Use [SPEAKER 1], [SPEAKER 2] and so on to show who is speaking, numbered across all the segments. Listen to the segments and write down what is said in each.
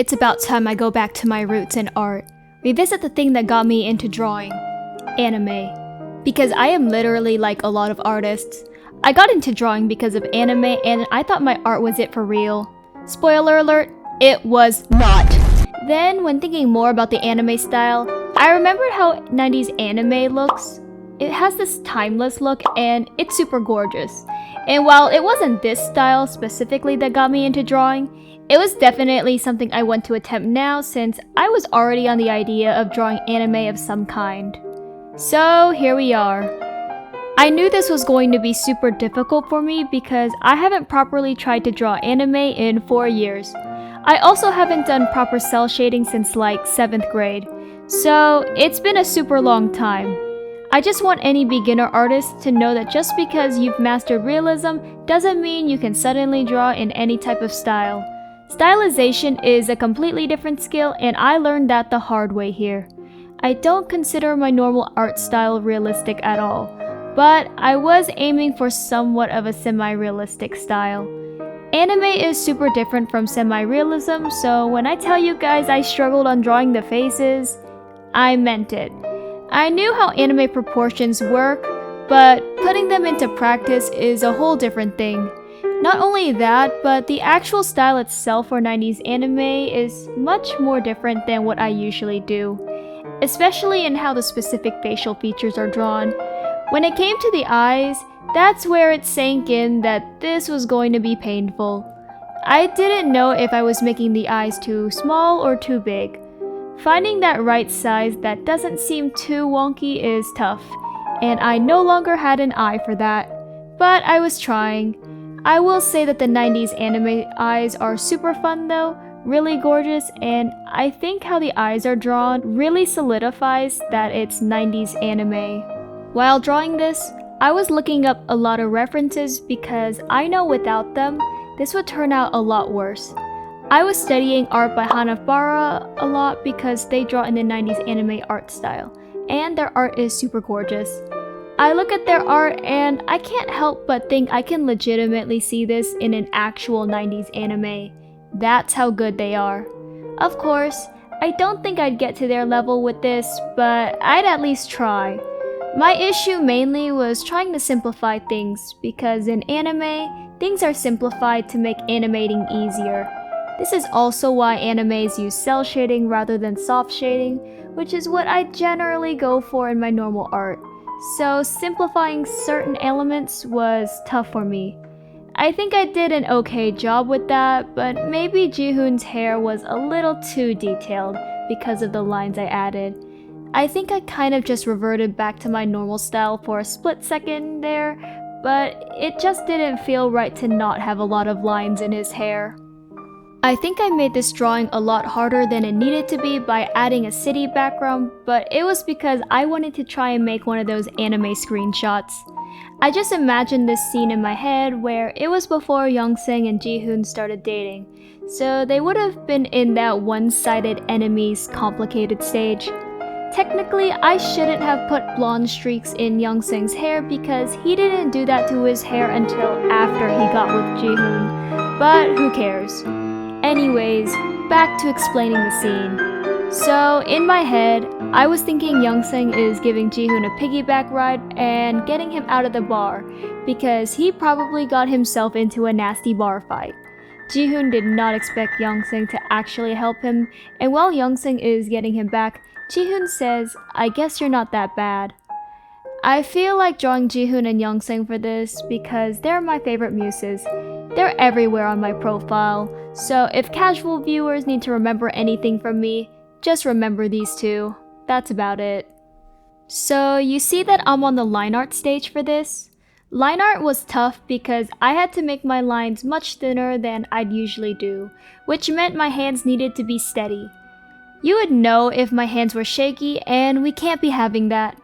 [SPEAKER 1] It's about time I go back to my roots in art, revisit the thing that got me into drawing, anime. Because I am literally like a lot of artists. I got into drawing because of anime and I thought my art was it for real. Spoiler alert, it was not. Then, when thinking more about the anime style, I remembered how 90s anime looks. It has this timeless look and it's super gorgeous. And while it wasn't this style specifically that got me into drawing, it was definitely something I want to attempt now since I was already on the idea of drawing anime of some kind. So here we are. I knew this was going to be super difficult for me because I haven't properly tried to draw anime in 4 years. I also haven't done proper cell shading since like 7th grade, so it's been a super long time. I just want any beginner artist to know that just because you've mastered realism doesn't mean you can suddenly draw in any type of style. Stylization is a completely different skill and I learned that the hard way here. I don't consider my normal art style realistic at all, but I was aiming for somewhat of a semi-realistic style. Anime is super different from semi-realism, so when I tell you guys I struggled on drawing the faces, I meant it. I knew how anime proportions work, but putting them into practice is a whole different thing. Not only that, but the actual style itself for 90s anime is much more different than what I usually do, especially in how the specific facial features are drawn. When it came to the eyes, that's where it sank in that this was going to be painful. I didn't know if I was making the eyes too small or too big. Finding that right size that doesn't seem too wonky is tough, and I no longer had an eye for that. But I was trying. I will say that the 90s anime eyes are super fun though, really gorgeous, and I think how the eyes are drawn really solidifies that it's 90s anime. While drawing this, I was looking up a lot of references because I know without them, this would turn out a lot worse. I was studying art by Hanna-Barbera a lot because they draw in the 90s anime art style, and their art is super gorgeous. I look at their art and I can't help but think I can legitimately see this in an actual 90s anime. That's how good they are. Of course, I don't think I'd get to their level with this, but I'd at least try. My issue mainly was trying to simplify things because in anime, things are simplified to make animating easier. This is also why animes use cell shading rather than soft shading, which is what I generally go for in my normal art. So simplifying certain elements was tough for me. I think I did an okay job with that, but maybe Jihoon's hair was a little too detailed because of the lines I added. I think I kind of just reverted back to my normal style for a split second there, but it just didn't feel right to not have a lot of lines in his hair. I think I made this drawing a lot harder than it needed to be by adding a city background, but it was because I wanted to try and make one of those anime screenshots. I just imagined this scene in my head where it was before Youngsang and Jihoon started dating, so they would have been in that one-sided enemies complicated stage. Technically, I shouldn't have put blonde streaks in Youngsang's hair because he didn't do that to his hair until after he got with Jihoon, but who cares. Anyways, back to explaining the scene. So, in my head, I was thinking Youngsang is giving Jihoon a piggyback ride and getting him out of the bar because he probably got himself into a nasty bar fight. Jihoon did not expect Youngsang to actually help him, and while Youngsang is getting him back, Jihoon says, "I guess you're not that bad." I feel like drawing Jihoon and Youngsang for this because they're my favorite muses. They're everywhere on my profile, so if casual viewers need to remember anything from me, just remember these two. That's about it. So you see that I'm on the line art stage for this? Line art was tough because I had to make my lines much thinner than I'd usually do, which meant my hands needed to be steady. You would know if my hands were shaky, and we can't be having that.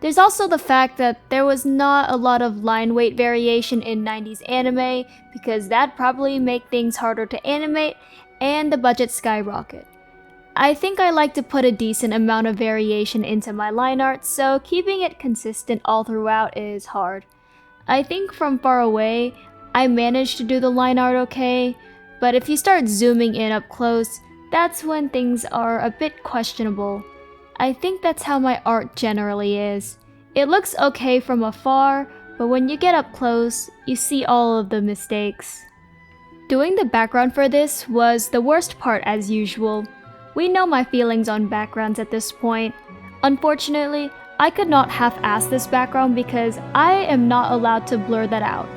[SPEAKER 1] There's also the fact that there was not a lot of line weight variation in 90s anime because that'd probably make things harder to animate and the budget skyrocket. I think I like to put a decent amount of variation into my line art, so keeping it consistent all throughout is hard. I think from far away, I managed to do the line art okay, but if you start zooming in up close, that's when things are a bit questionable. I think that's how my art generally is. It looks okay from afar, but when you get up close, you see all of the mistakes. Doing the background for this was the worst part as usual. We know my feelings on backgrounds at this point. Unfortunately, I could not half-ass this background because I am not allowed to blur that out.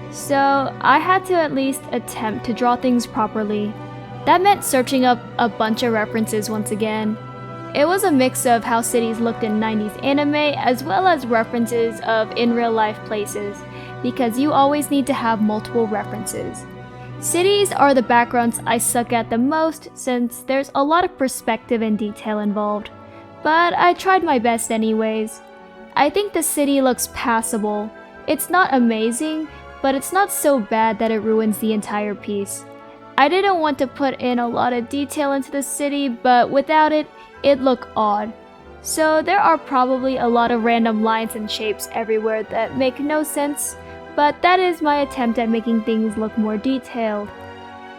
[SPEAKER 1] So I had to at least attempt to draw things properly. That meant searching up a bunch of references once again. It was a mix of how cities looked in 90s anime as well as references of in real life places, because you always need to have multiple references. Cities are the backgrounds I suck at the most since there's a lot of perspective and detail involved, but I tried my best anyways. I think the city looks passable. It's not amazing, but it's not so bad that it ruins the entire piece. I didn't want to put in a lot of detail into the city, but without it, it'd look odd. So there are probably a lot of random lines and shapes everywhere that make no sense, but that is my attempt at making things look more detailed.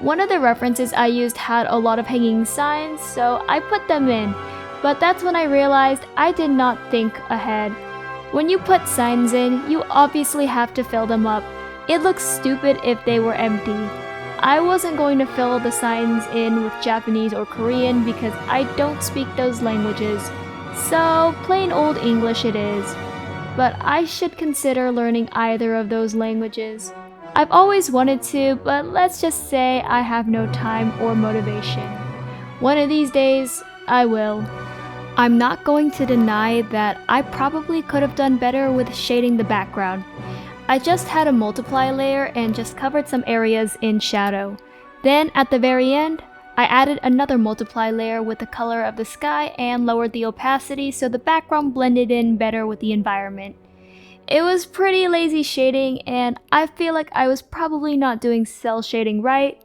[SPEAKER 1] One of the references I used had a lot of hanging signs, so I put them in, but that's when I realized I did not think ahead. When you put signs in, you obviously have to fill them up. It looks stupid if they were empty. I wasn't going to fill the signs in with Japanese or Korean because I don't speak those languages, so plain old English it is. But I should consider learning either of those languages. I've always wanted to, but let's just say I have no time or motivation. One of these days, I will. I'm not going to deny that I probably could have done better with shading the background. I just had a multiply layer and just covered some areas in shadow. Then at the very end, I added another multiply layer with the color of the sky and lowered the opacity so the background blended in better with the environment. It was pretty lazy shading, and I feel like I was probably not doing cell shading right.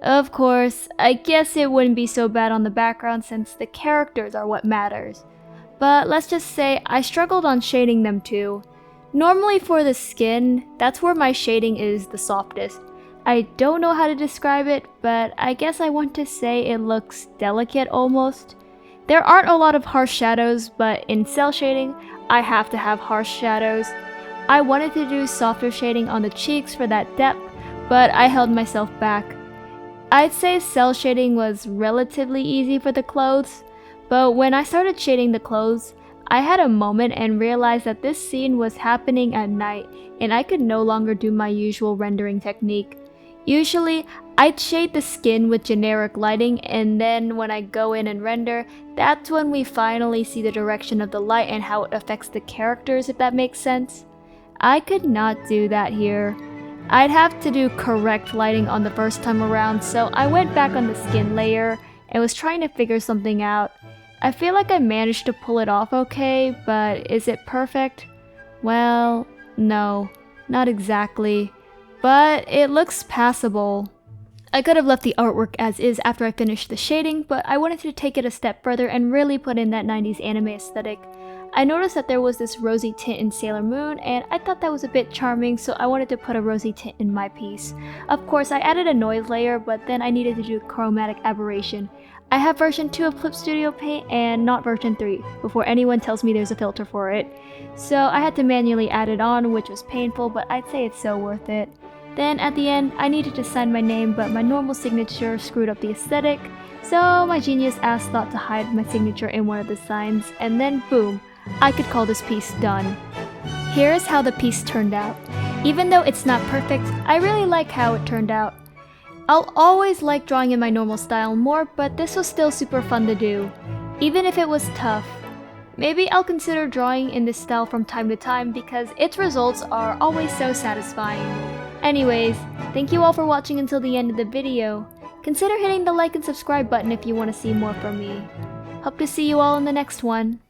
[SPEAKER 1] Of course, I guess it wouldn't be so bad on the background since the characters are what matters. But let's just say I struggled on shading them too. Normally for the skin, that's where my shading is the softest. I don't know how to describe it, but I guess I want to say it looks delicate almost. There aren't a lot of harsh shadows, but in cell shading, I have to have harsh shadows. I wanted to do softer shading on the cheeks for that depth, but I held myself back. I'd say cell shading was relatively easy for the clothes, but when I started shading the clothes, I had a moment and realized that this scene was happening at night and I could no longer do my usual rendering technique. Usually, I'd shade the skin with generic lighting, and then when I go in and render, that's when we finally see the direction of the light and how it affects the characters, if that makes sense. I could not do that here. I'd have to do correct lighting on the first time around, so I went back on the skin layer and was trying to figure something out. I feel like I managed to pull it off okay, but is it perfect? Well, no, not exactly. But it looks passable. I could have left the artwork as is after I finished the shading, but I wanted to take it a step further and really put in that 90s anime aesthetic. I noticed that there was this rosy tint in Sailor Moon, and I thought that was a bit charming, so I wanted to put a rosy tint in my piece. Of course, I added a noise layer, but then I needed to do chromatic aberration. I have version 2 of Clip Studio Paint and not version 3, before anyone tells me there's a filter for it. So I had to manually add it on, which was painful, but I'd say it's so worth it. Then at the end, I needed to sign my name, but my normal signature screwed up the aesthetic, so my genius ass thought to hide my signature in one of the signs, and then boom, I could call this piece done. Here's how the piece turned out. Even though it's not perfect, I really like how it turned out. I'll always like drawing in my normal style more, but this was still super fun to do, even if it was tough. Maybe I'll consider drawing in this style from time to time because its results are always so satisfying. Anyways, thank you all for watching until the end of the video. Consider hitting the like and subscribe button if you want to see more from me. Hope to see you all in the next one.